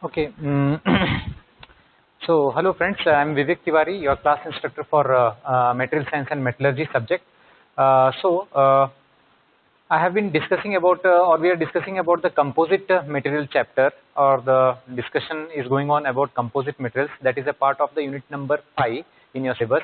Okay. So, hello friends, I am Vivek Tiwari, your class instructor for Material Science and Metallurgy subject. I have been discussing about we are discussing about the Composite Material chapter, or the discussion is going on about composite materials. That is a part of the unit number 5 in your syllabus.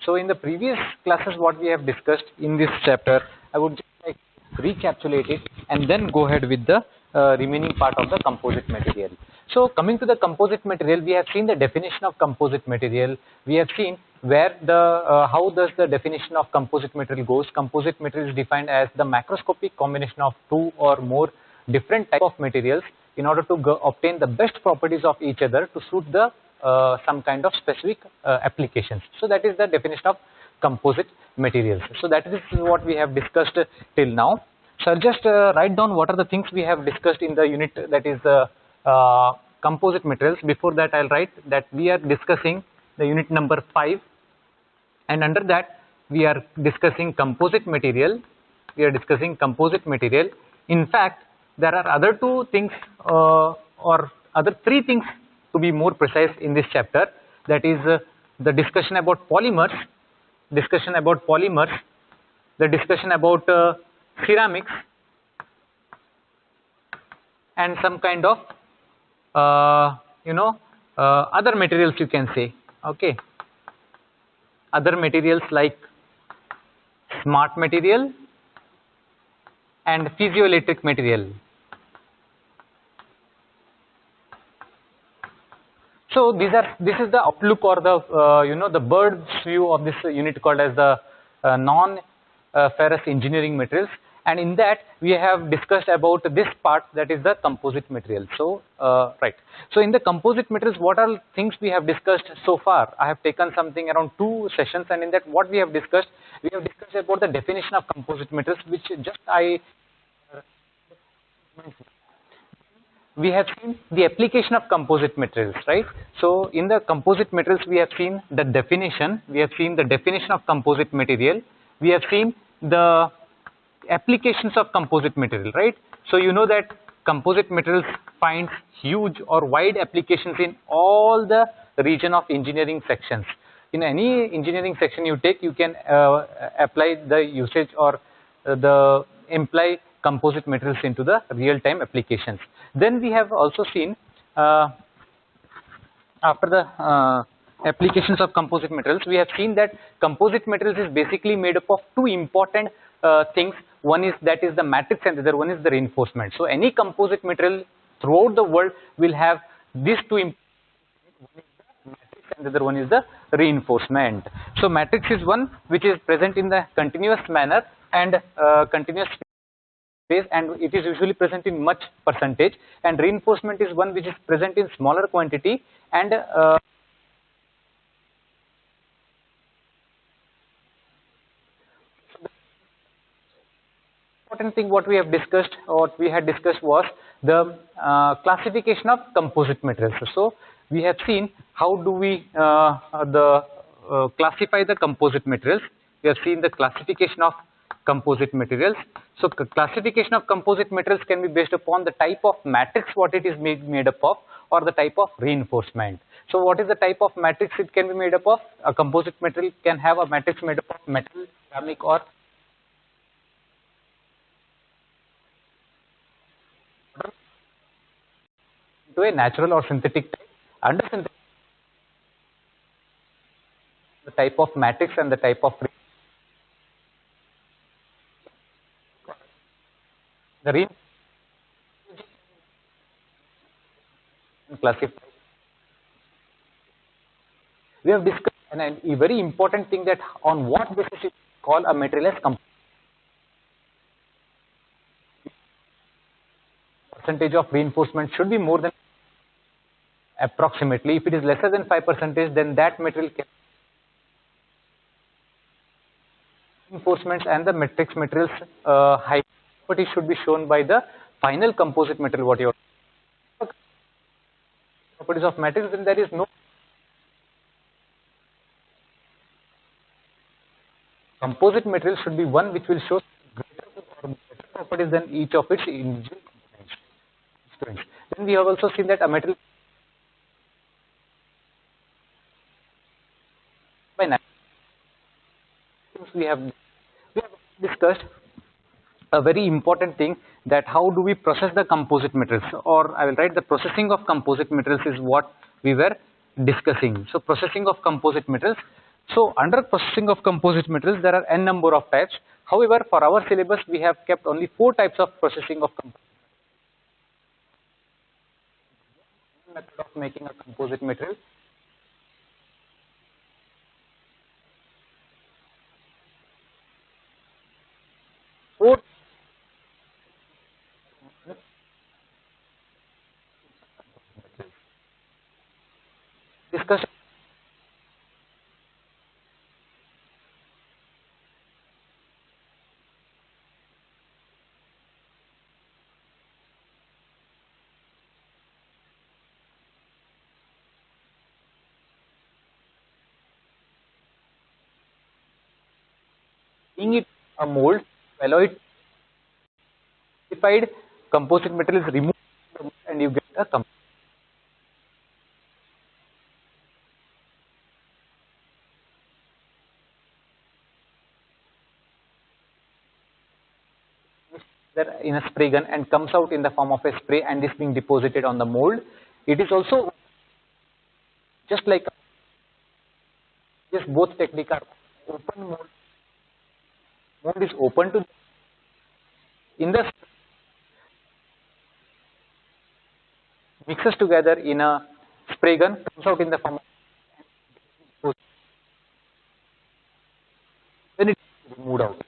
So, in the previous classes what we have discussed in this chapter, I would just like to recapitulate it and then go ahead with the remaining part of the composite material. So, coming to the composite material, we have seen the definition of composite material. We have seen where the how does the definition of composite material goes. Composite material is defined as the macroscopic combination of two or more different types of materials in order to obtain the best properties of each other to suit the some kind of specific applications. So that is the definition of composite materials. So that is what we have discussed till now. So I'll just write down what are the things we have discussed in the unit, that is composite materials. Before that, I'll write that we are discussing the unit number 5, and under that we are discussing composite material. We are discussing composite material. In fact, there are other two things or other three things to be more precise in this chapter. That is the discussion about polymers, the discussion about ceramics, and some kind of other materials, you can say. Okay, other materials like smart material and piezoelectric material. So this is the outlook, or the the bird's view of this unit called as the non-ferrous engineering materials, and in that we have discussed about this part, that is the composite material. So right. So in the composite materials, what are things we have discussed so far? I have taken something around 2 sessions, and in that what we have discussed about the definition of composite materials, which just we have seen the application of composite materials, right? So in the composite materials, we have seen the definition. We have seen the definition of composite material. We have seen the applications of composite material, right? So you know that composite materials finds huge or wide applications in all the region of engineering sections. In any engineering section you take, you can apply the usage or the imply composite materials into the real-time applications. Then we have also seen after the applications of composite materials, we have seen that composite materials is basically made up of two important things. One is the matrix, and the other one is the reinforcement. So any composite material throughout the world will have these two important things. One is the matrix and the other one is the reinforcement. So matrix is one which is present in the continuous manner and continuous phase, and it is usually present in much percentage, and reinforcement is one which is present in smaller quantity and important thing what we had discussed was the classification of composite materials. So we have seen how do we classify the composite materials. We have seen the classification of composite materials. So classification of composite materials can be based upon the type of matrix what it is made up of, or the type of reinforcement. So what is the type of matrix it can be made up of? A composite material can have a matrix made up of metal, ceramic, or to a natural or synthetic type. Under synthetic, the type of matrix and the type of the reinforcement classified. We have discussed a very important thing, that on what basis you call a material as composite. Percentage of reinforcement should be more than approximately. If it is lesser than 5%, then that material can reinforcements and the matrix materials high property should be shown by the final composite material. What you properties of matrix, then there is no composite material should be one which will show greater or better properties than each of its individual components. Then we have also seen that a material we have discussed a very important thing, that how do we process the composite materials, or I will write the processing of composite materials is what we were discussing. So processing of composite materials. So under processing of composite materials there are n number of types. However, for our syllabus we have kept only 4 types of processing of method of making a composite material. Four discussion being it a mold, alloy certified composite material is removed and you get a composite. In a spray gun and comes out in the form of a spray and is being deposited on the mold. It is also just like this, both technique are open mold. Mold is open to in the mixes together in a spray gun, comes out in the form of then it is removed out.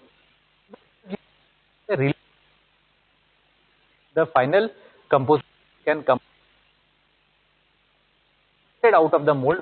The final composite can come out of the mold.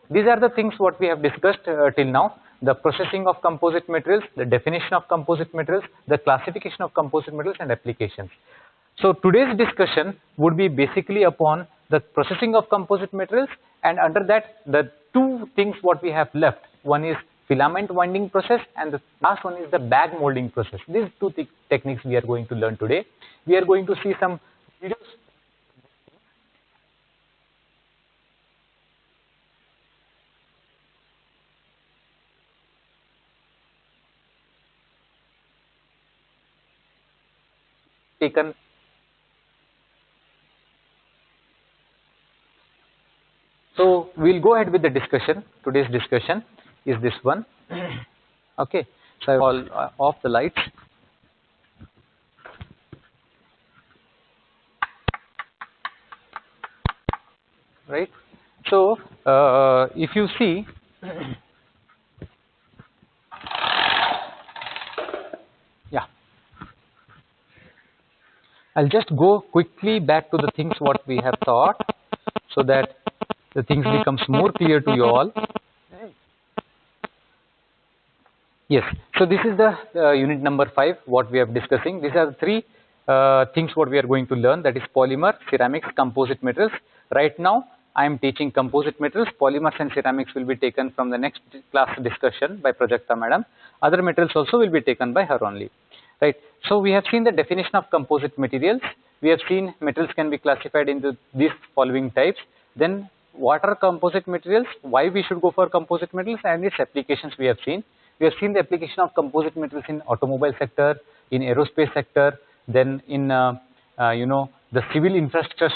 These are the things what we have discussed till now: the processing of composite materials, the definition of composite materials, the classification of composite materials, and applications. So today's discussion would be basically upon the processing of composite materials, and under that the 2 things what we have left. One is filament winding process and the last one is the bag molding process. These 2 techniques we are going to learn today. We are going to see some videos taken. So we'll go ahead with the discussion. Today's discussion is this one. Okay, so I'll off the lights. Right. So if you see, yeah, I'll just go quickly back to the things what we have taught, so that the things becomes more clear to you all. Yes, so this is the unit number 5 what we are discussing. These are the 3 things what we are going to learn, that is polymer, ceramics, composite materials. Right now I am teaching composite materials. Polymers and ceramics will be taken from the next class discussion by Prajakta madam. Other materials also will be taken by her only. Right. So we have seen the definition of composite materials. We have seen materials can be classified into these following types. Then what are composite materials, why we should go for composite materials, and its applications we have seen. We have seen the application of composite materials in automobile sector, in aerospace sector, then in the civil infrastructure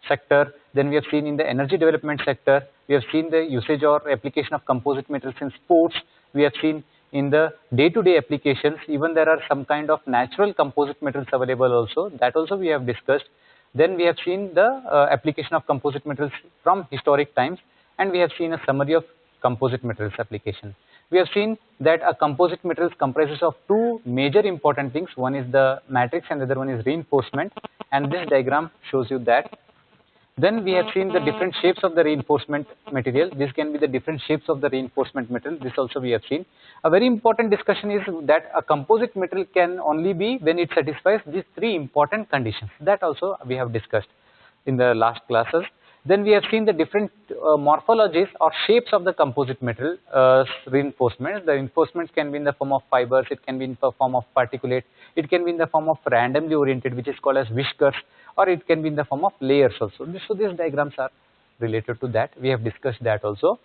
sector. Then we have seen in the energy development sector. We have seen the usage or application of composite materials in sports. We have seen in the day-to-day applications. Even there are some kind of natural composite materials available also. That also we have discussed. Then we have seen the application of composite materials from historic times, and we have seen a summary of composite materials application. We have seen that a composite materials comprises of 2 major important things. One is the matrix and the other one is reinforcement, and this diagram shows you that. Then we have seen the different shapes of the reinforcement material. This can be the different shapes of the reinforcement material. This also we have seen. A very important discussion is that a composite material can only be when it satisfies these three important conditions. That also we have discussed in the last classes. Then we have seen the different morphologies or shapes of the composite material reinforcements. The reinforcements can be in the form of fibers, it can be in the form of particulate, it can be in the form of randomly oriented, which is called as whiskers, or it can be in the form of layers also. So these diagrams are related to that. We have discussed that also.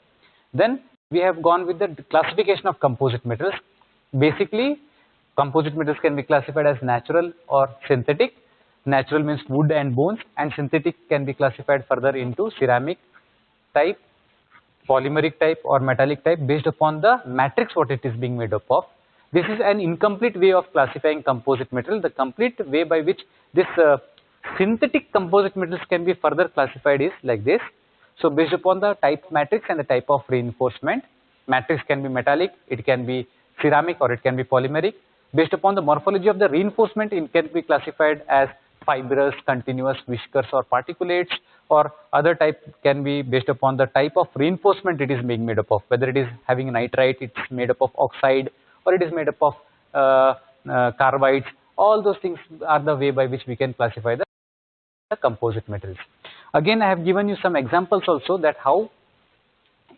Then we have gone with the classification of composite materials. Basically, composite materials can be classified as natural or synthetic. Natural means wood and bones, and synthetic can be classified further into ceramic type, polymeric type, or metallic type based upon the matrix what it is being made up of. This is an incomplete way of classifying composite material. The complete way by which this synthetic composite materials can be further classified is like this. So based upon the type matrix and the type of reinforcement, matrix can be metallic, it can be ceramic, or it can be polymeric. Based upon the morphology of the reinforcement, it can be classified as fibrous, continuous, whiskers, or particulates, or other type can be based upon the type of reinforcement it is being made up of, whether it is having nitrite, it's made up of oxide, or it is made up of carbides. All those things are the way by which we can classify the composite materials. Again, I have given you some examples also that how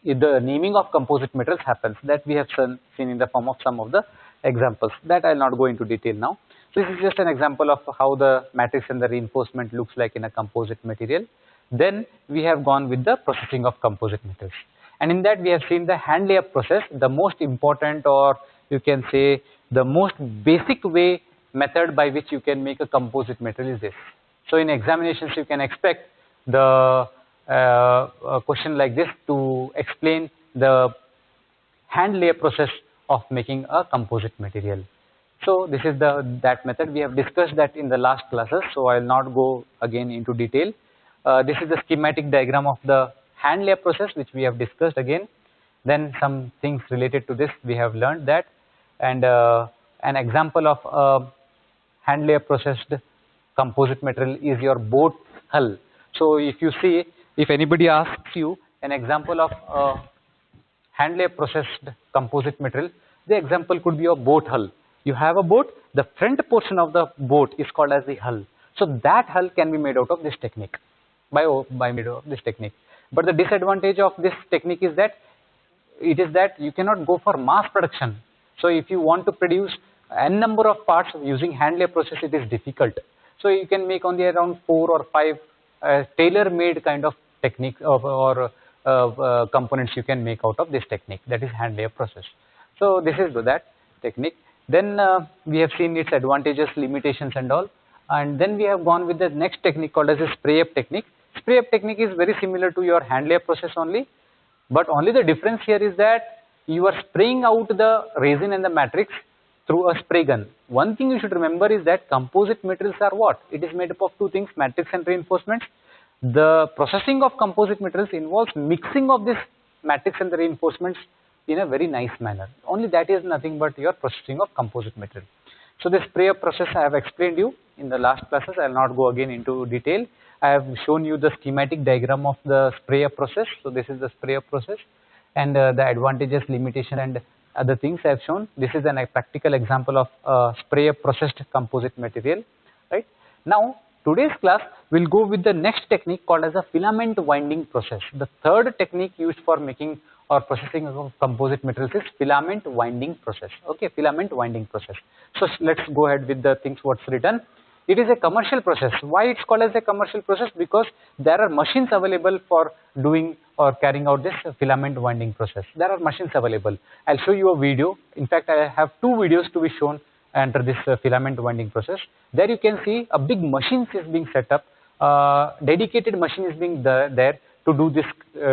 the naming of composite materials happens, that we have seen in the form of some of the examples that I will not go into detail now. So this is just an example of how the matrix and the reinforcement looks like in a composite material. Then we have gone with the processing of composite materials, and in that we have seen the hand layup process. The most important, or you can say the most basic way method by which you can make a composite material is this. So in examinations you can expect the a question like this to explain the hand layup process of making a composite material. So this is that method. We have discussed that in the last classes, so I will not go again into detail. This is the schematic diagram of the hand layup process which we have discussed again. Then some things related to this we have learned that, and an example of a hand layup processed composite material is your boat hull. So if you see, if anybody asks you an example of a hand layup processed composite material, the example could be a boat hull. You have a boat, the front portion of the boat is called as the hull. So that hull can be made out of this technique, by made of this technique. But the disadvantage of this technique is that you cannot go for mass production. So if you want to produce n number of parts using hand layup process, it is difficult. So you can make only around 4 or 5 tailor-made kind of technique or components you can make out of this technique, that is hand layup process. So this is that technique. Then we have seen its advantages, limitations and all, and then we have gone with the next technique called as a spray up technique. Spray up technique is very similar to your hand layup process only, but only the difference here is that you are spraying out the resin and the matrix through a spray gun. One thing you should remember is that composite materials are what? It is made up of two things, matrix and reinforcements. The processing of composite materials involves mixing of this matrix and the reinforcements in a very nice manner. Only that is nothing but your processing of composite material. So the spray up process I have explained you in the last classes. I will not go again into detail. I have shown you the schematic diagram of the spray up process. So this is the spray up process, and the advantages, limitation and other things I have shown. This is a practical example of spray up processed composite material, right? Now today's class will go with the next technique called as a filament winding process. The third technique used for making or processing of composite materials is filament winding process. Okay, filament winding process. So let's go ahead with the things what's written. It is a commercial process. Why it's called as a commercial process? Because there are machines available for doing or carrying out this filament winding process. There are machines available. I'll show you a video. In fact, I have 2 videos to be shown under this filament winding process. There you can see a big machine is being set up. Dedicated machine is being there to do this,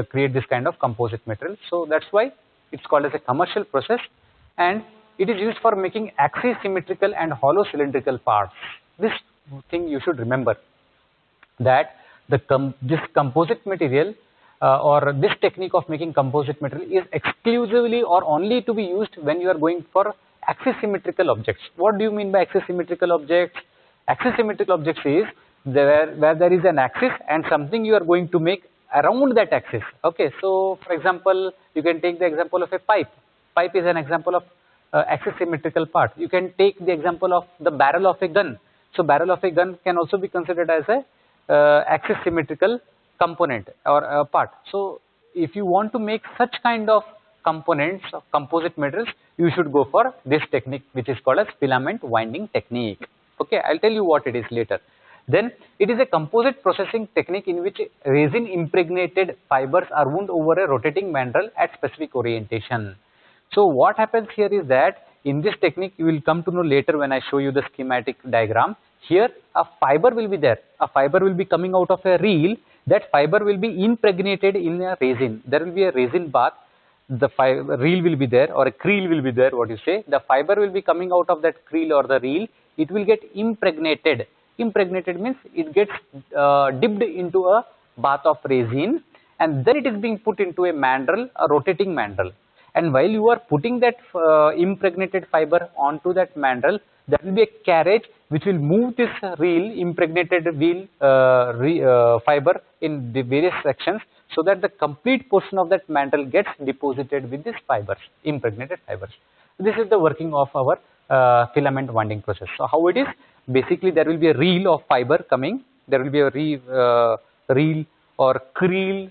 create this kind of composite material. So that's why it's called as a commercial process, and it is used for making axis symmetrical and hollow cylindrical parts. This thing you should remember, that this composite material or this technique of making composite material is exclusively or only to be used when you are going for axis symmetrical objects. What do you mean by axis symmetrical objects? Axis symmetrical objects is where there is an axis and something you are going to make around that axis. Okay, so for example, you can take the example of a pipe. Pipe is an example of axis symmetrical part. You can take the example of the barrel of a gun. So barrel of a gun can also be considered as a axis symmetrical component or part. So if you want to make such kind of components of composite materials, you should go for this technique, which is called as filament winding technique. Okay, I'll tell you what it is later. Then it is a composite processing technique in which resin impregnated fibers are wound over a rotating mandrel at specific orientation. So what happens here is that in this technique, you will come to know later when I show you the schematic diagram. Here a fiber will be there. A fiber will be coming out of a reel. That fiber will be impregnated in a resin. There will be a resin bath. The reel will be there, or a creel will be there, what you say. The fiber will be coming out of that creel or the reel. It will get impregnated. Impregnated means it gets dipped into a bath of resin, and then it is being put into a mandrel, a rotating mandrel. And while you are putting that impregnated fiber onto that mandrel, there will be a carriage which will move this reel, impregnated wheel fiber in the various sections, so that the complete portion of that mandrel gets deposited with these fibers, impregnated fibers. This is the working of our filament winding process. So how it is? Basically, there will be a reel of fiber coming. There will be a reel or creel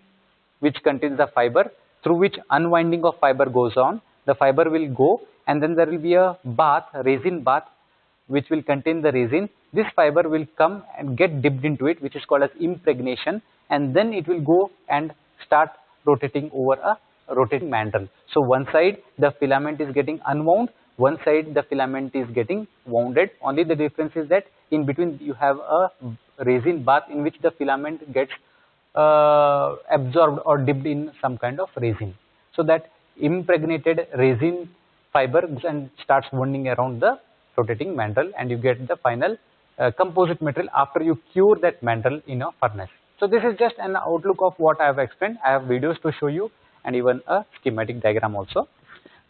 which contains the fiber, through which unwinding of fiber goes on. The fiber will go, and then there will be a bath, resin bath, which will contain the resin. This fiber will come and get dipped into it, which is called as impregnation, and then it will go and start rotating over a rotating mandrel. So one side the filament is getting unwound, one side the filament is getting wounded. Only the difference is that in between you have a resin bath in which the filament gets absorbed or dipped in some kind of resin. So that impregnated resin fiber and starts winding around the rotating mandrel, and you get the final composite material after you cure that mandrel in a furnace. So this is just an outlook of what I have explained. I have videos to show you and even a schematic diagram also.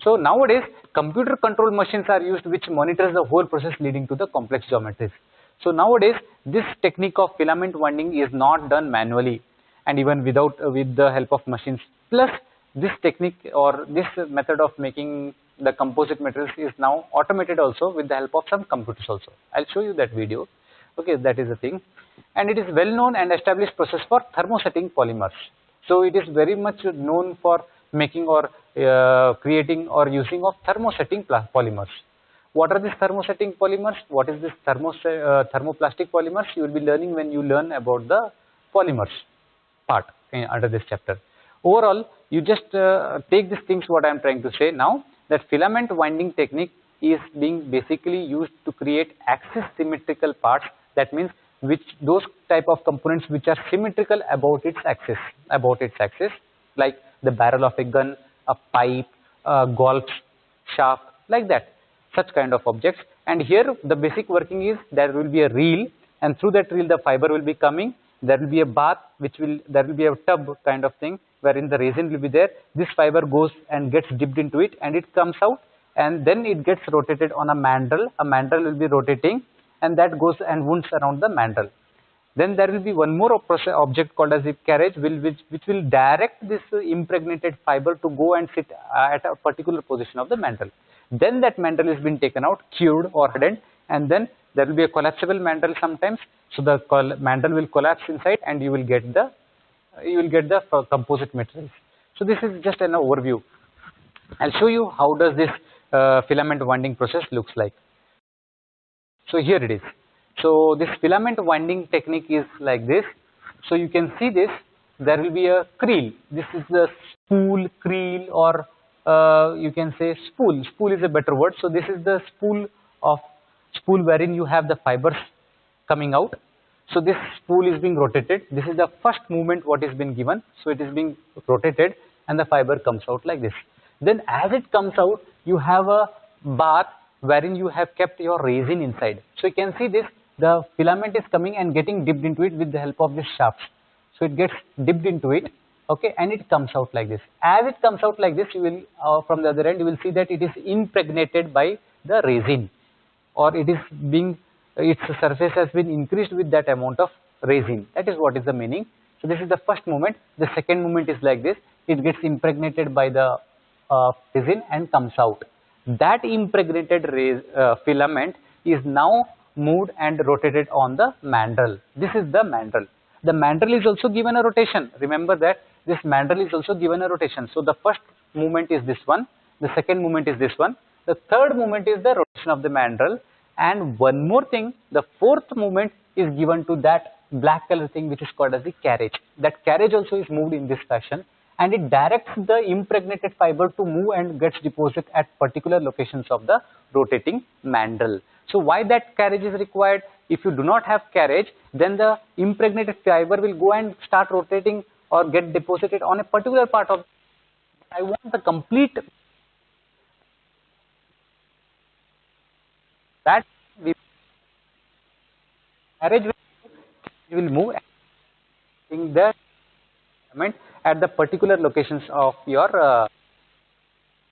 So nowadays computer control machines are used which monitors the whole process leading to the complex geometries. So nowadays this technique of filament winding is not done manually and even with the help of machines. Plus this technique or this method of making the composite materials is now automated also with the help of some computers also. I'll show you that video. Okay, that is the thing. And it is well known and established process for thermosetting polymers. So it is very much known for making or creating or using of thermosetting polymers. What are these thermosetting polymers? What is this thermoplastic polymers? You will be learning when you learn about the polymers part under this chapter. Overall, you just take these things what I am trying to say now, that filament winding technique is being basically used to create axis symmetrical parts. That means those type of components which are symmetrical about its axis, like the barrel of a gun, a pipe, a golf shaft, like that, such kind of objects. And here the basic working is there will be a reel, and through that reel the fiber will be coming. There will be a bath, there will be a tub kind of thing wherein the resin will be there. This fiber goes and gets dipped into it, and it comes out, and then it gets rotated on a mandrel. A mandrel will be rotating, and that goes and wounds around the mandrel. Then there will be one more object called as a carriage, which will direct this impregnated fiber to go and sit at a particular position of the mandrel. Then that mandrel has been taken out, cured or hardened, and then there will be a collapsible mandrel sometimes. So the mandrel will collapse inside, and you will get the composite materials. So this is just an overview. I'll show you how does this filament winding process looks like. So here it is. So this filament winding technique is like this. So you can see this. There will be a creel. This is the spool, creel, or you can say spool. Spool is a better word. So this is the spool wherein you have the fibers coming out. So this spool is being rotated. This is the first movement what is been given. So it is being rotated, and the fiber comes out like this. Then as it comes out, you have a bath wherein you have kept your resin inside. So you can see this, the filament is coming and getting dipped into it with the help of this shafts. So it gets dipped into it, okay, and it comes out like this. As it comes out like this, you will from the other end you will see that it is impregnated by the resin, or it is being its surface has been increased with that amount of resin. That is what is the meaning. So this is the first movement. The second movement is like this. It gets impregnated by the resin and comes out. That impregnated filament is now moved and rotated on the mandrel. This is the mandrel. The mandrel is also given a rotation. Remember that this mandrel is also given a rotation. So the first movement is this one. The second movement is this one. The third movement is the rotation of the mandrel. And one more thing, the fourth movement is given to that black color thing which is called as the carriage. That carriage also is moved in this fashion, and it directs the impregnated fiber to move and gets deposited at particular locations of the rotating mandrel. So why that carriage is required? If you do not have carriage, then the impregnated fiber will go and start rotating or get deposited on a particular part of. I want the complete that carriage will move in the filament at the particular locations of your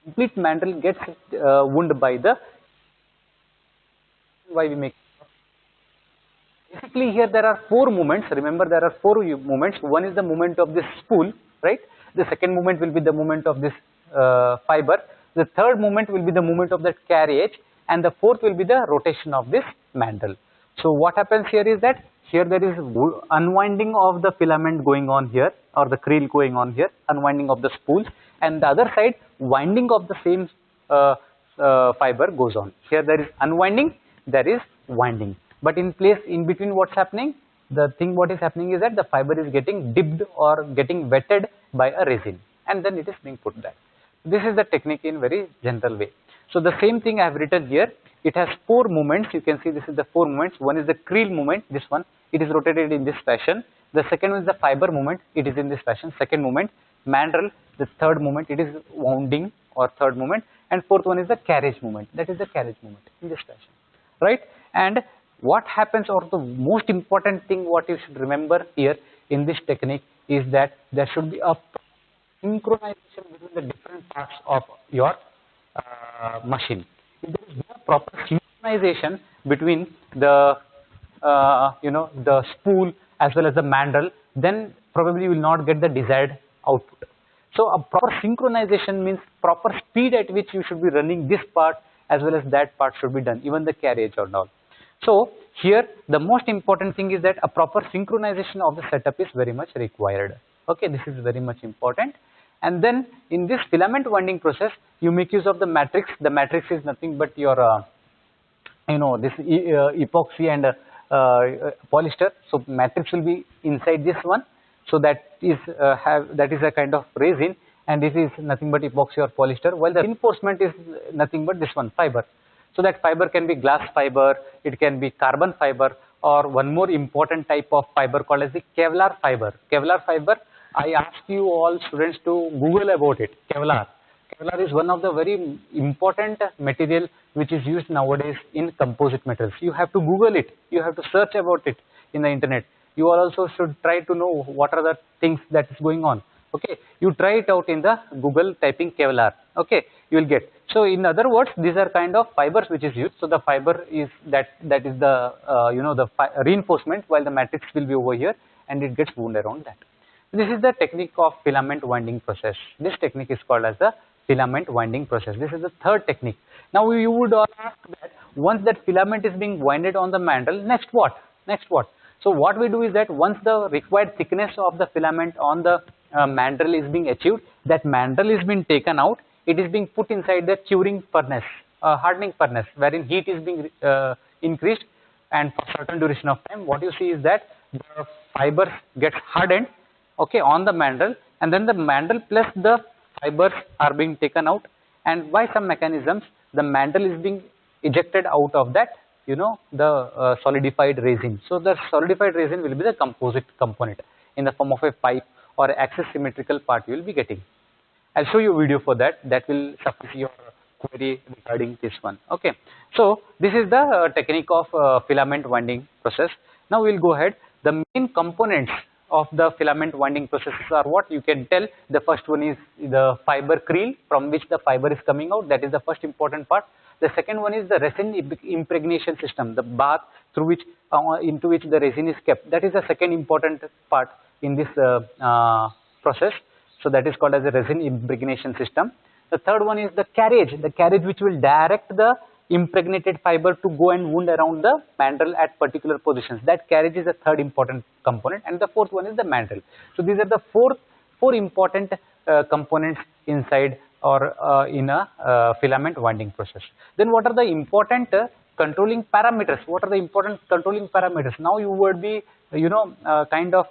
complete mandrel gets wound by the. Why we make basically here there are four movements. Remember, there are four movements. One is the movement of this spool, right? The second movement will be the movement of this fiber. The third movement will be the movement of that carriage, and the fourth will be the rotation of this mandrel. So what happens here is that here there is unwinding of the filament going on here, or the creel going on here, unwinding of the spools, and the other side winding of the same fiber goes on. Here there is unwinding, there is winding, but in between what's happening, the thing what is happening is that the fiber is getting dipped or getting wetted by a resin, and then it is being put back. This is the technique in very general way. So the same thing I have written here. It has four movements. You can see this is the four movements. One is the creel movement, this one, it is rotated in this fashion. The second one is the fiber movement, it is in this fashion. Second movement, mandrel, the third movement, it is wounding or third movement, and fourth one is the carriage movement, that is the carriage movement in this fashion, right? And what happens, or the most important thing what you should remember here in this technique is that there should be a synchronization between the different parts of your machine. If there is no proper synchronization between the the spool as well as the mandrel, then probably you will not get the desired output. So a proper synchronization means proper speed at which you should be running this part as well as that part should be done, even the carriage or not. So here the most important thing is that a proper synchronization of the setup is very much required. Okay, this is very much important. And then in this filament winding process, you make use of the matrix. The matrix is nothing but your, this epoxy and polyester. So matrix will be inside this one. So that is a kind of resin, and this is nothing but epoxy or polyester. While the reinforcement is nothing but this one, fiber. So that fiber can be glass fiber, it can be carbon fiber, or one more important type of fiber called as the Kevlar fiber. Kevlar fiber, I ask you all students to Google about it. Kevlar. Kevlar is one of the very important material which is used nowadays in composite materials. You have to Google it. You have to search about it in the internet. You all also should try to know what are the things that is going on. Okay, you try it out in the Google typing Kevlar. Okay, you will get. So in other words, these are kind of fibers which is used. So the fiber is that is the the reinforcement, while the matrix will be over here and it gets wound around that. This is the technique of filament winding process. This technique is called as the filament winding process. This is the third technique. Now you would all ask that once that filament is being winded on the mandrel, next what? Next what? So what we do is that once the required thickness of the filament on the mandrel is being achieved, that mandrel is being taken out. It is being put inside the curing furnace, hardening furnace, wherein heat is being increased, and for certain duration of time, what you see is that the fiber gets hardened, okay, on the mandrel, and then the mandrel plus the fibers are being taken out, and by some mechanisms, the mandrel is being ejected out of that, the solidified resin. So the solidified resin will be the composite component in the form of a pipe or axis symmetrical part you will be getting. I'll show you a video for that. That will suffice your query regarding this one. Okay. So this is the technique of filament winding process. Now we'll go ahead. The main components of the filament winding processes are what? You can tell the first one is the fiber creel from which the fiber is coming out. That is the first important part. The second one is the resin impregnation system, the bath through which into which the resin is kept. That is the second important part in this process. So that is called as a resin impregnation system. The third one is the carriage which will direct the impregnated fiber to go and wound around the mandrel at particular positions. That carriage is the third important component, and the fourth one is the mandrel. So these are the four important components inside or in a filament winding process. Then what are the important controlling parameters? What are the important controlling parameters? Now you would be kind of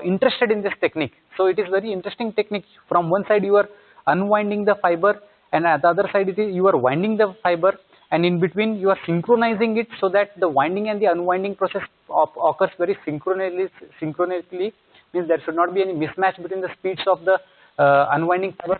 interested in this technique. So it is very interesting technique. From one side you are unwinding the fiber, and at the other side it is you are winding the fiber, and in between you are synchronizing it so that the winding and the unwinding process occurs very synchronously. Means there should not be any mismatch between the speeds of the unwinding fiber,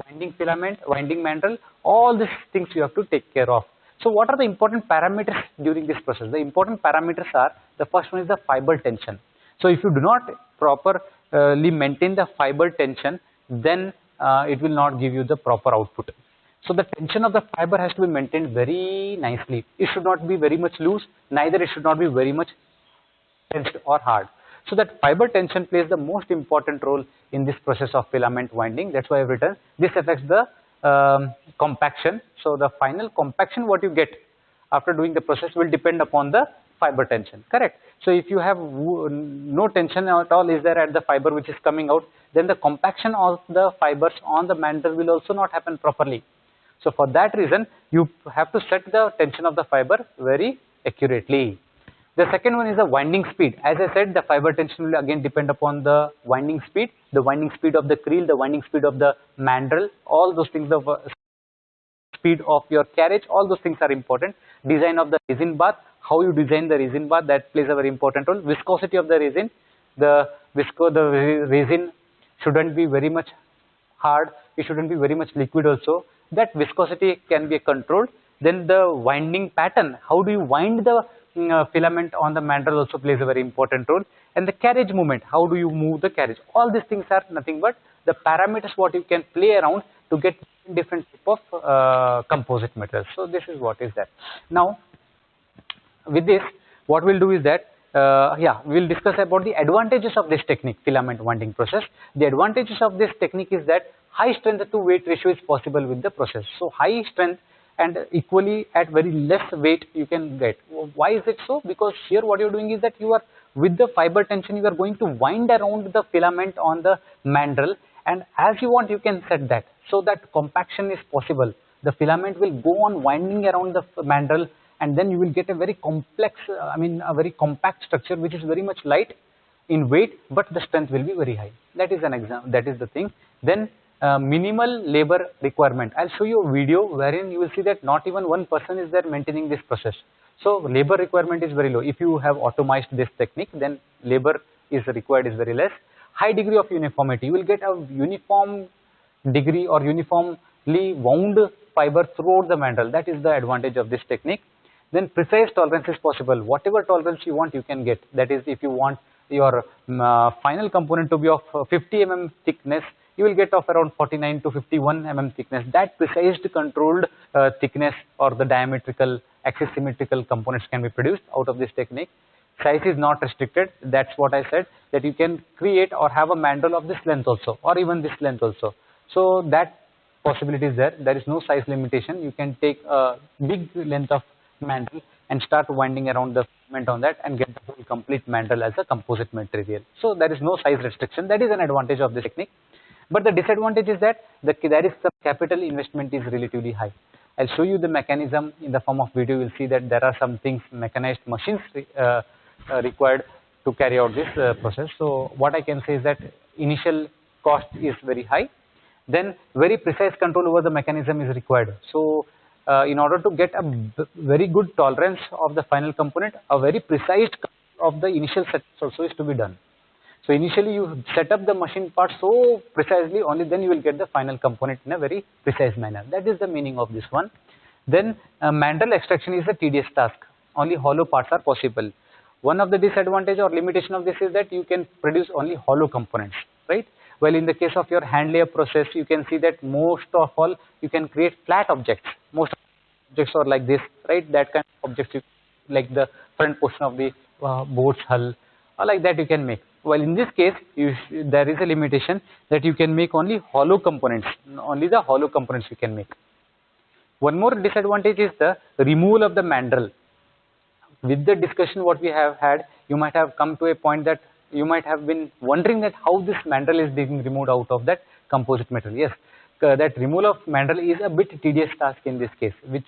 winding filament, winding mandrel. All these things you have to take care of. So what are the important parameters during this process? The important parameters are, the first one is the fiber tension. So if you do not properly maintain the fiber tension, then it will not give you the proper output. So the tension of the fiber has to be maintained very nicely. It should not be very much loose, neither it should not be very much tensed or hard. So that fiber tension plays the most important role in this process of filament winding. That's why I've written this affects the compaction. So the final compaction what you get after doing the process will depend upon the fiber tension, correct? So if you have no tension at all is there at the fiber which is coming out, then the compaction of the fibers on the mandrel will also not happen properly. So for that reason, you have to set the tension of the fiber very accurately. The second one is the winding speed. As I said, the fiber tension will again depend upon the winding speed of the creel, the winding speed of the mandrel, all those things, of speed of your carriage, all those things are important. Design of the resin bath, how you design the resin bath, that plays a very important role. Viscosity of the resin, the resin shouldn't be very much hard, it shouldn't be very much liquid also. That viscosity can be controlled. Then the winding pattern, how do you wind the filament on the mandrel also plays a very important role. And the carriage movement, how do you move the carriage? All these things are nothing but the parameters what you can play around to get different type of composite materials. So this is what is that. Now with this, what we'll do is that we'll discuss about the advantages of this technique, filament winding process. The advantages of this technique is that high strength to weight ratio is possible with the process. So high strength and equally at very less weight you can get. Why is it so? Because here what you're doing is that you are with the fiber tension, you are going to wind around the filament on the mandrel, and as you want you can set that so that compaction is possible. The filament will go on winding around the mandrel, and then you will get a very complex, a very compact structure which is very much light in weight, but the strength will be very high. That is an example. That is the thing. Then minimal labor requirement. I'll show you a video wherein you will see that not even one person is there maintaining this process. So labor requirement is very low. If you have automized this technique, then labor is required is very less. High degree of uniformity. You will get a uniform degree or uniformly wound fiber throughout the mandrel. That is the advantage of this technique. Then precise tolerance is possible. Whatever tolerance you want, you can get. That is, if you want your final component to be of 50 mm thickness, you will get of around 49 to 51 mm thickness. That precise controlled thickness or the diametrical axis symmetrical components can be produced out of this technique. Size is not restricted. That's what I said, that you can create or have a mandrel of this length also, or even this length also. So that possibility is there. There is no size limitation. You can take a big length of mandrel and start winding around the filament on that and get the whole complete mandrel as a composite material. So there is no size restriction. That is an advantage of this technique. But the disadvantage is that there is some capital investment is relatively high. I'll show you the mechanism in the form of video. You will see that there are some things, mechanized machines required to carry out this process. So what I can say is that initial cost is very high. Then very precise control over the mechanism is required. So in order to get a very good tolerance of the final component, a very precise of the initial set also is to be done. So initially you set up the machine part so precisely, only then you will get the final component in a very precise manner. That is the meaning of this one. Then mandrel extraction is a tedious task. Only hollow parts are possible. One of the disadvantage or limitation of this is that you can produce only hollow components, right? Well, in the case of your hand layer process, you can see that most of all you can create flat objects. Most objects are like this, right? That kind of objects, like the front portion of the boat's hull, or like that you can make. Well, in this case, there is a limitation that you can make only hollow components. Only the hollow components you can make. One more disadvantage is the removal of the mandrel. With the discussion what we have had, you might have come to a point that you might have been wondering that how this mandrel is being removed out of that composite material. Yes, that removal of mandrel is a bit tedious task in this case, which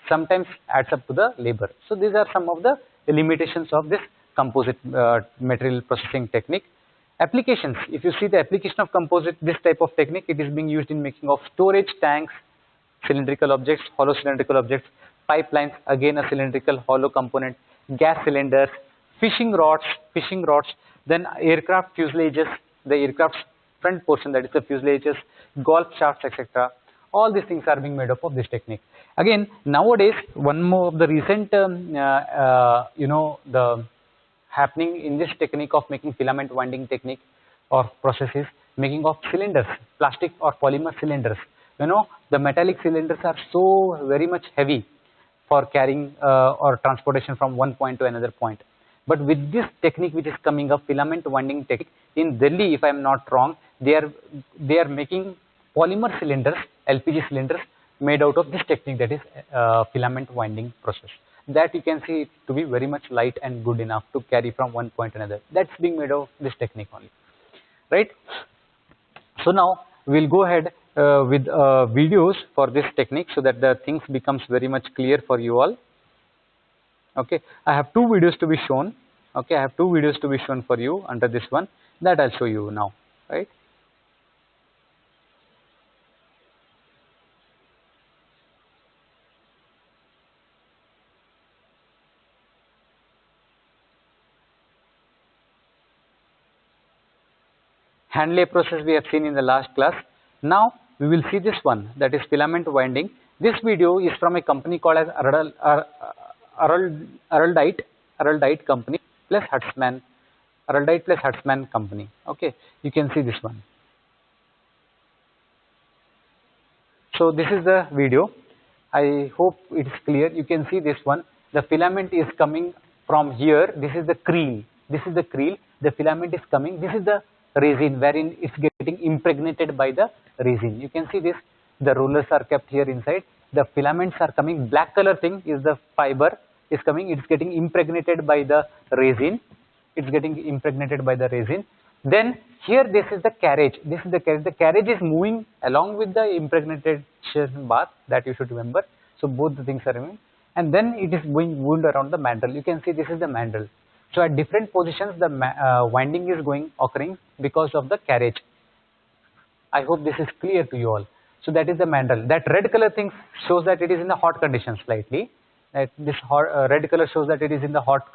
sometimes adds up to the labor. So these are some of the limitations of this composite material processing technique. Applications, if you see the application of composite, this type of technique, it is being used in making of storage tanks, cylindrical objects, hollow cylindrical objects, pipelines, again a cylindrical hollow component, gas cylinders, fishing rods, then aircraft fuselages, the aircraft's front portion, that is the fuselages, golf shafts, etc. All these things are being made up of this technique. Again, nowadays, one more of the recent, the happening in this technique of making filament winding technique or processes, making of cylinders, plastic or polymer cylinders. The metallic cylinders are so very much heavy for carrying or transportation from one point to another point. But with this technique which is coming up, filament winding technique, in Delhi, if I am not wrong, they are making polymer cylinders, LPG cylinders, made out of this technique, that is filament winding process. That you can see it to be very much light and good enough to carry from one point to another. That's being made of this technique only, right? So now we'll go ahead with videos for this technique so that the things becomes very much clear for you all. Okay, I have two videos to be shown. Okay, I have two videos to be shown for you under this one, that I'll show you now, right? Hand lay process we have seen in the last class. Now we will see this one, that is filament winding. This video is from a company called as Araldite company plus Huntsman, Araldite plus Huntsman company. Okay, you can see this one. So this is the video. I hope it is clear. You can see this one. The filament is coming from here. This is the creel. This is the creel. The filament is coming. This is the resin wherein it's getting impregnated by the resin. You can see this. The rollers are kept here inside. The filaments are coming. Black color thing is the fiber is coming. It's getting impregnated by the resin. It's getting impregnated by the resin. Then here this is the carriage. This is the carriage. The carriage is moving along with the impregnated bath, that you should remember. So both the things are moving. And then it is being wound around the mandrel. You can see this is the mandrel. So at different positions the winding is occurring because of the carriage. I hope this is clear to you all. So that is the mandrel. That red color thing shows that it is in the hot condition slightly. This red color shows that it is in the hot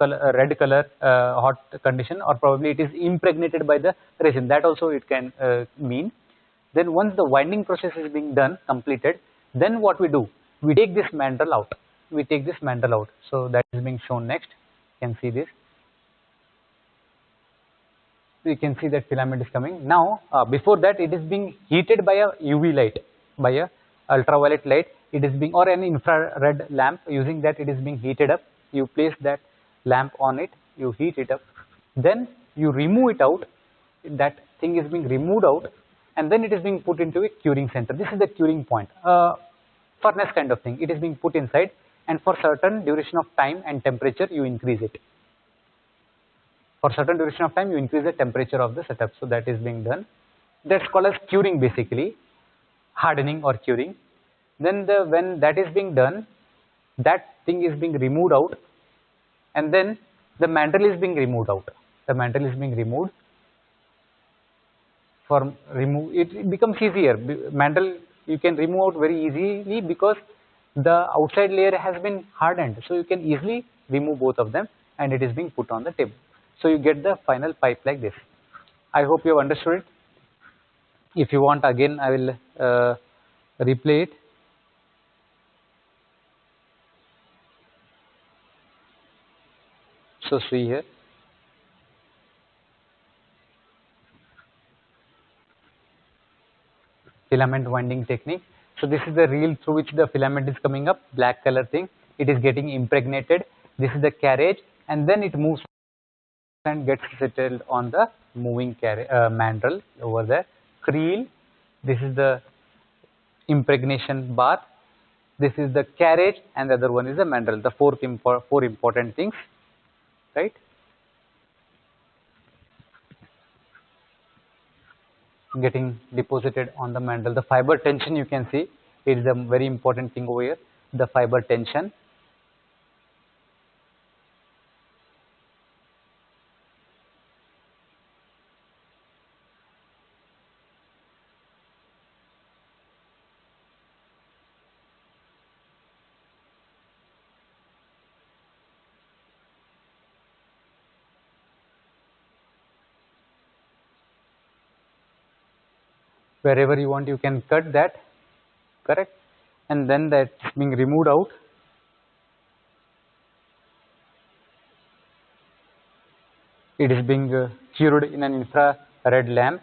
condition, or probably it is impregnated by the resin. That also it can mean. Then once the winding process is being done, completed, then what we do? We take this mandrel out. We take this mandrel out. So that is being shown next. You can see this. You can see that filament is coming. Now, before that, it is being heated by a UV light, by a ultraviolet light. It is being, or an infrared lamp. Using that, it is being heated up. You place that lamp on it. You heat it up. Then you remove it out. That thing is being removed out, and then it is being put into a curing center. This is the curing point. Furnace kind of thing. It is being put inside, and for certain duration of time and temperature, you increase it. For certain duration of time, you increase the temperature of the setup. So that is being done. That's called as curing, basically, hardening or curing. Then when that is being done, that thing is being removed out, and then the mandrel is being removed out. The mandrel is being removed. It becomes easier. Mandrel you can remove out very easily because the outside layer has been hardened. So you can easily remove both of them, and it is being put on the table. So you get the final pipe like this. I hope you have understood it. If you want, again I will replay it. So see here. Filament winding technique. So this is the reel through which the filament is coming up, black color thing. It is getting impregnated. This is the carriage, and then it moves and gets settled on the moving mandrel over there. Creel. This is the impregnation bath. This is the carriage, and the other one is the mandrel. The four important things, right? Getting deposited on the mandrel. The fiber tension, you can see, it is a very important thing over here. The fiber tension. Wherever you want, you can cut that, correct? And then that's being removed out. It is being cured in an infrared lamp.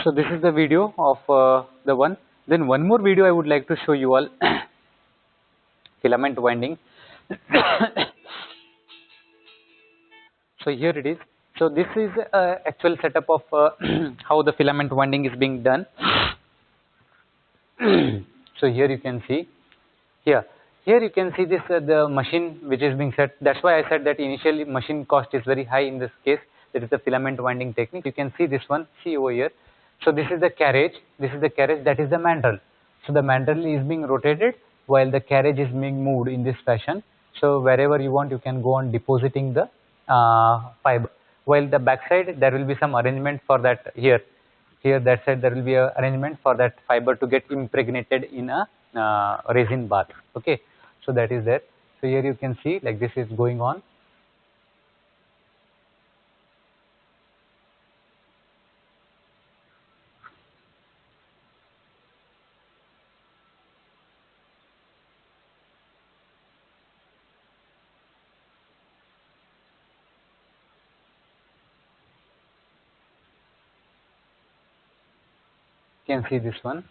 So this is the video of the one. Then one more video I would like to show you all. Filament winding. So here it is. So this is actual setup of how the filament winding is being done. So here you can see. Here you can see this the machine which is being set. That's why I said that initially machine cost is very high in this case. That is the filament winding technique. You can see this one. See over here. So this is the carriage. This is the carriage. That is the mandrel. So the mandrel is being rotated while the carriage is being moved in this fashion. So wherever you want, you can go on depositing the fiber. While the backside, there will be some arrangement for that here. Here that side there will be a arrangement for that fiber to get impregnated in a resin bath. Okay, so that is there. So here you can see like this is going on. You can see this one.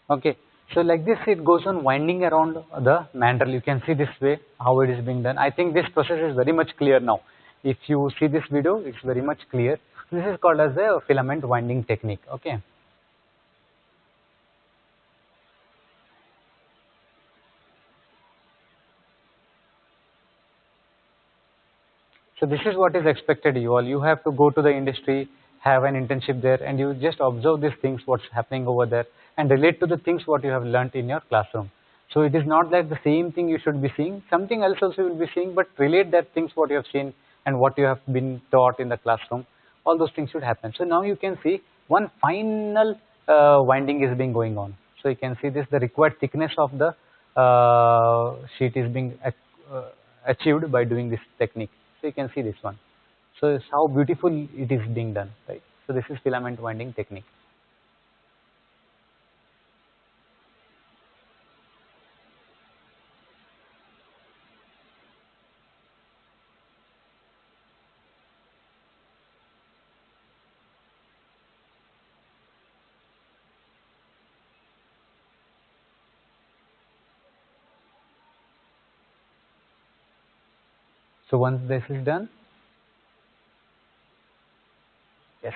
Okay, so like this it goes on winding around the mandrel. You can see this way how it is being done. I think this process is very much clear now. If you see this video, it's very much clear. This is called as the filament winding technique. Okay. So this is what is expected you all. You have to go to the industry, have an internship there, and you just observe these things, what's happening over there, and relate to the things what you have learnt in your classroom. So it is not like the same thing you should be seeing, something else also you will be seeing, but relate that things what you have seen and what you have been taught in the classroom. All those things should happen. So now you can see one final winding is being going on. So you can see this, the required thickness of the sheet is being achieved by doing this technique. So you can see this one. So it's how beautiful it is being done, right? So this is filament winding technique. So once this is done, yes.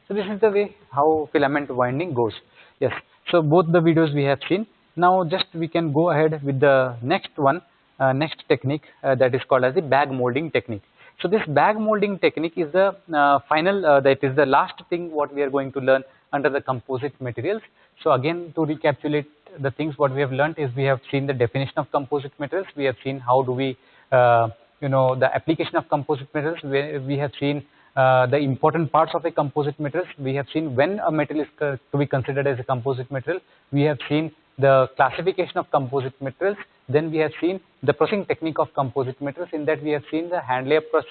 So this is the way how filament winding goes. Yes. So both the videos we have seen. Now just we can go ahead with the next one, next technique that is called as the bag molding technique. So this bag molding technique is the final, that is the last thing what we are going to learn under the composite materials. So again, to recapitulate the things what we have learned is we have seen the definition of composite materials. We have seen how do we, the application of composite materials. We have seen the important parts of a composite materials. We have seen when a metal is to be considered as a composite material. We have seen the classification of composite materials. Then we have seen the processing technique of composite materials. In that we have seen the hand layer process,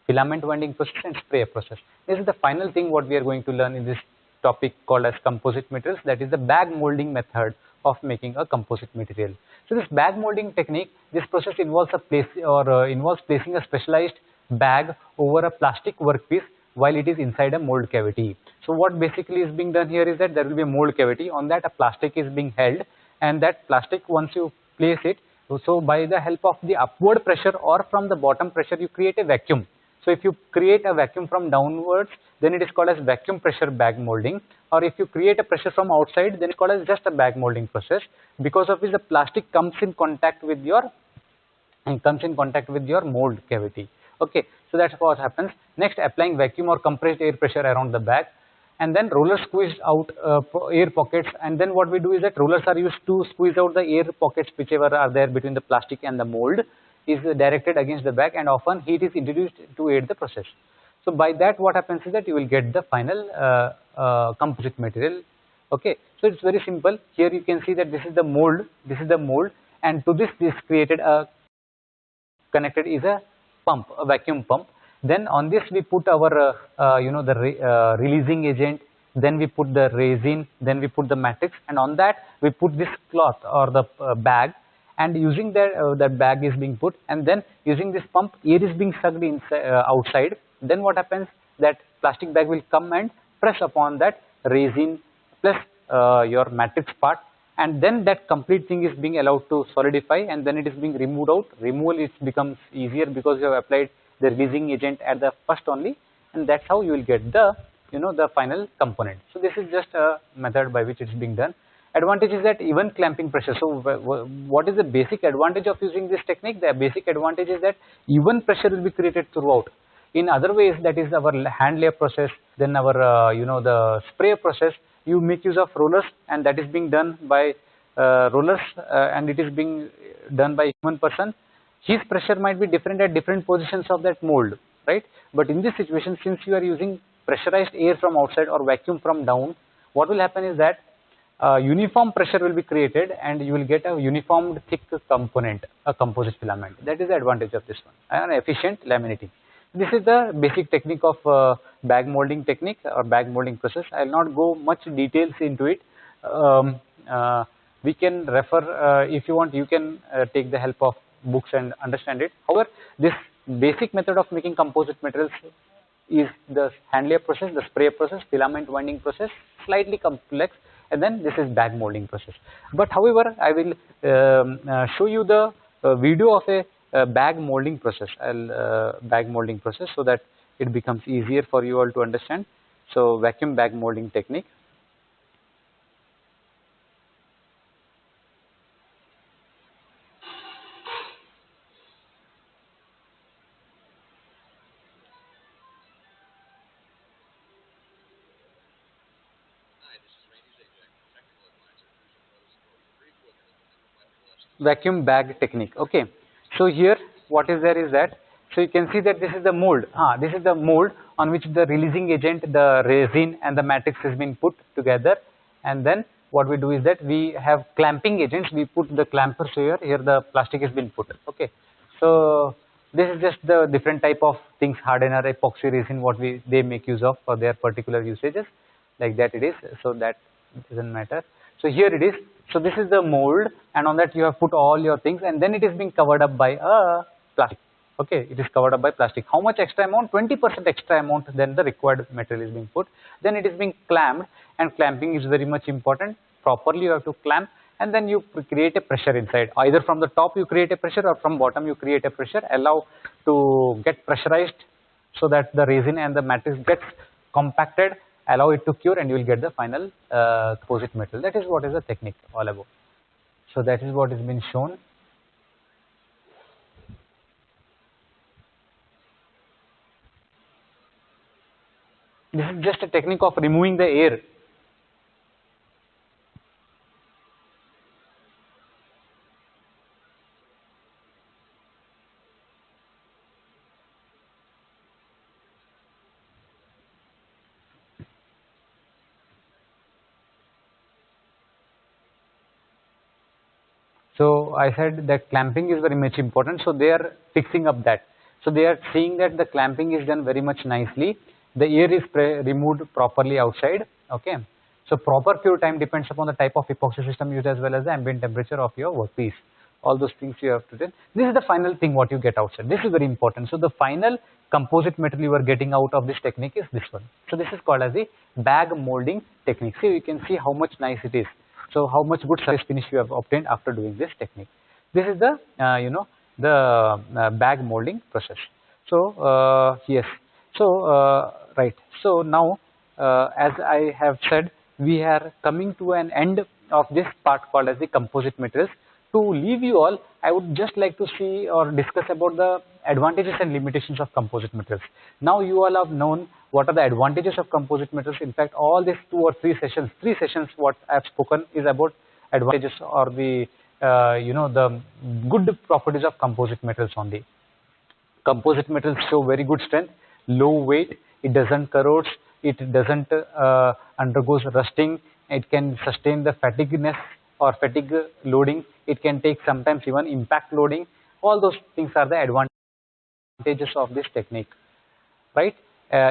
filament winding process, and spray process. This is the final thing what we are going to learn in this topic called as composite materials, that is the bag molding method of making a composite material. So this bag molding technique, this process involves involves placing a specialized bag over a plastic workpiece while it is inside a mold cavity. So what basically is being done here is that there will be a mold cavity. On that a plastic is being held, and that plastic, once you place it, so by the help of the upward pressure or from the bottom pressure, you create a vacuum. So if you create a vacuum from downwards, then it is called as vacuum pressure bag molding. Or if you create a pressure from outside, then it's called as just a bag molding process, because of which the plastic comes in contact with your mold cavity. Okay, so that's what happens. Next, applying vacuum or compressed air pressure around the bag, and then rollers squeeze out air pockets. And then what we do is that rollers are used to squeeze out the air pockets whichever are there between the plastic and the mold is directed against the bag, and often heat is introduced to aid the process. So by that what happens is that you will get the final composite material. Okay, so it's very simple. Here you can see that this is the mold, and to this created a connected is a pump, a vacuum pump. Then on this we put our releasing agent, then we put the resin, then we put the matrix, and on that we put this cloth or the bag, and using that bag is being put, and then using this pump, air is being sucked inside, outside. Then what happens, that plastic bag will come and press upon that resin plus your matrix part, and then that complete thing is being allowed to solidify, and then it is being removed out. Removal it becomes easier because you have applied the releasing agent at the first only, and that's how you will get the the final component. So this is just a method by which it's being done. Advantage is that even clamping pressure. So what is the basic advantage of using this technique? The basic advantage is that even pressure will be created throughout. In other ways, that is our hand layer process, then our the spray process, you make use of rollers, and that is being done by rollers, and it is being done by human person. His pressure might be different at different positions of that mold, right? But in this situation, since you are using pressurized air from outside or vacuum from down, what will happen is that uniform pressure will be created, and you will get a uniformed thick component, a composite filament. That is the advantage of this one, and efficient laminating. This is the basic technique of bag molding technique or bag molding process. I will not go much details into it. We can refer, if you want, you can take the help of books and understand it. However, this basic method of making composite materials is the hand layer process, the spray process, filament winding process, slightly complex, and then this is bag molding process. But however, I will show you the video of a bag molding process, bag molding process, so that it becomes easier for you all to understand. So vacuum bag molding technique. Vacuum bag technique. Okay, so here what is there is that, so you can see that this is the mold. This is the mold on which the releasing agent, the resin and the matrix has been put together, and then what we do is that we have clamping agents. We put the clampers here. Here the plastic has been put. Okay, so this is just the different type of things, hardener, epoxy resin, what they make use of for their particular usages. Like that it is. So that doesn't matter. So here it is. So this is the mold, and on that you have put all your things, and then it is being covered up by a plastic. Okay, it is covered up by plastic. How much extra amount? 20% extra amount than the required material is being put. Then it is being clamped, and clamping is very much important. Properly you have to clamp, and then you create a pressure inside. Either from the top you create a pressure, or from bottom you create a pressure. Allow to get pressurized so that the resin and the matrix gets compacted. Allow it to cure, and you will get the final composite metal. That is what is the technique all about. So that is what has been shown. This is just a technique of removing the air. So I said that clamping is very much important. So they are fixing up that. So they are seeing that the clamping is done very much nicely. The air is removed properly outside. Okay. So proper cure time depends upon the type of epoxy system used as well as the ambient temperature of your workpiece. All those things you have to do. This is the final thing what you get outside. This is very important. So the final composite metal you are getting out of this technique is this one. So this is called as the bag molding technique. So you can see how much nice it is. So how much good surface finish you have obtained after doing this technique. This is the bag molding process. So yes. So right. So now as I have said, we are coming to an end of this part called as the composite materials. To leave you all, I would just like to see or discuss about the advantages and limitations of composite materials. Now you all have known what are the advantages of composite materials. In fact, all these three sessions what I have spoken is about advantages or the the good properties of composite materials only. Composite materials show very good strength, low weight, it doesn't corrode, it doesn't undergoes rusting, it can sustain the fatigueness or fatigue loading, it can take sometimes even impact loading. All those things are the advantages of this technique, right?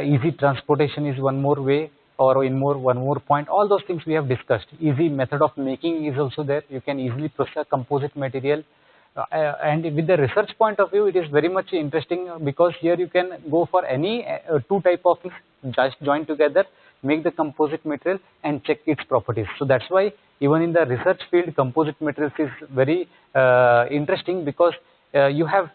Easy transportation is one more way, or one more point. All those things we have discussed. Easy method of making is also there. You can easily process composite material. And with the research point of view, it is very much interesting because here you can go for any two type of things, just join together, make the composite material and check its properties. So that's why even in the research field, composite materials is very interesting because you have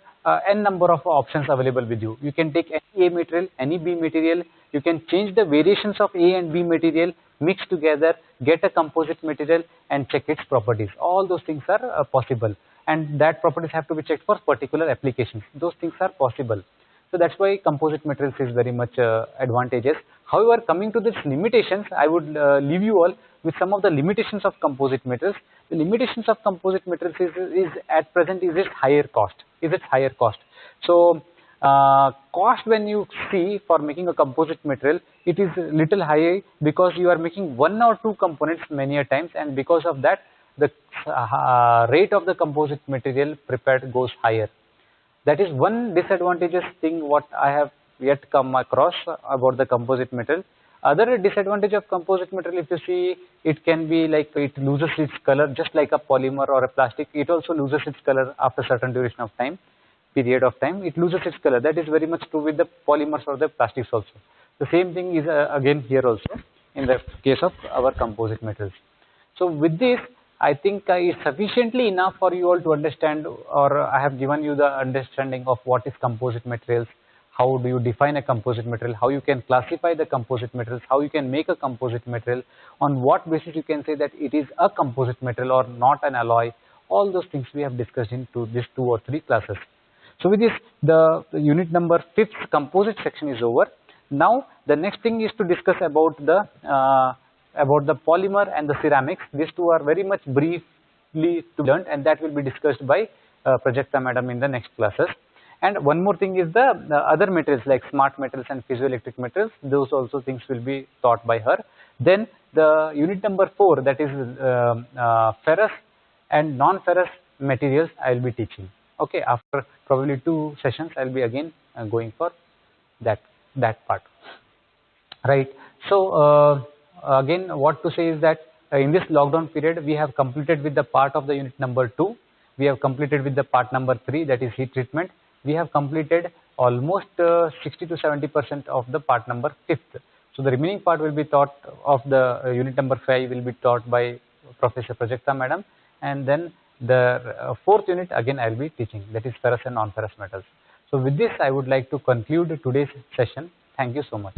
n number of options available with you. You can take any A material, any B material, you can change the variations of A and B material, mix together, get a composite material and check its properties. All those things are possible, and that properties have to be checked for particular applications. Those things are possible. So that's why composite materials is very much advantageous. However, coming to these limitations, I would leave you all with some of the limitations of composite materials. The limitations of composite materials is at present is its higher cost. So cost, when you see for making a composite material, it is little high because you are making one or two components many a times, and because of that the rate of the composite material prepared goes higher. That is one disadvantageous thing what I have yet come across about the composite material. Other disadvantage of composite material, if you see, it can be like it loses its color just like a polymer or a plastic. It also loses its color after certain duration of time, period of time. It loses its color. That is very much true with the polymers or the plastics also. The same thing is again here also in the case of our composite materials. So with this, I think it's sufficiently enough for you all to understand, or I have given you the understanding of what is composite materials, how do you define a composite material, how you can classify the composite materials, how you can make a composite material, on what basis you can say that it is a composite material or not an alloy. All those things we have discussed in these 2 or 3 classes. So with this, the unit number 5th composite section is over. Now the next thing is to discuss about the polymer and the ceramics. These two are very much briefly to learn, and that will be discussed by Prajakta madam in the next classes. And one more thing is the other materials like smart metals and piezoelectric metals. Those also things will be taught by her. Then the unit number 4, that is ferrous and non-ferrous materials, I will be teaching. Okay, after probably 2 sessions I will be again going for that part, right? So again, what to say is that in this lockdown period we have completed with the part of the unit number 2, we have completed with the part number 3, that is heat treatment. We have completed almost 60 to 70% of the part number 5th. So the remaining part will be taught of the unit number 5 will be taught by Professor Prajakta madam, and then the 4th unit again I will be teaching, that is ferrous and non-ferrous metals. So with this I would like to conclude today's session. Thank you so much.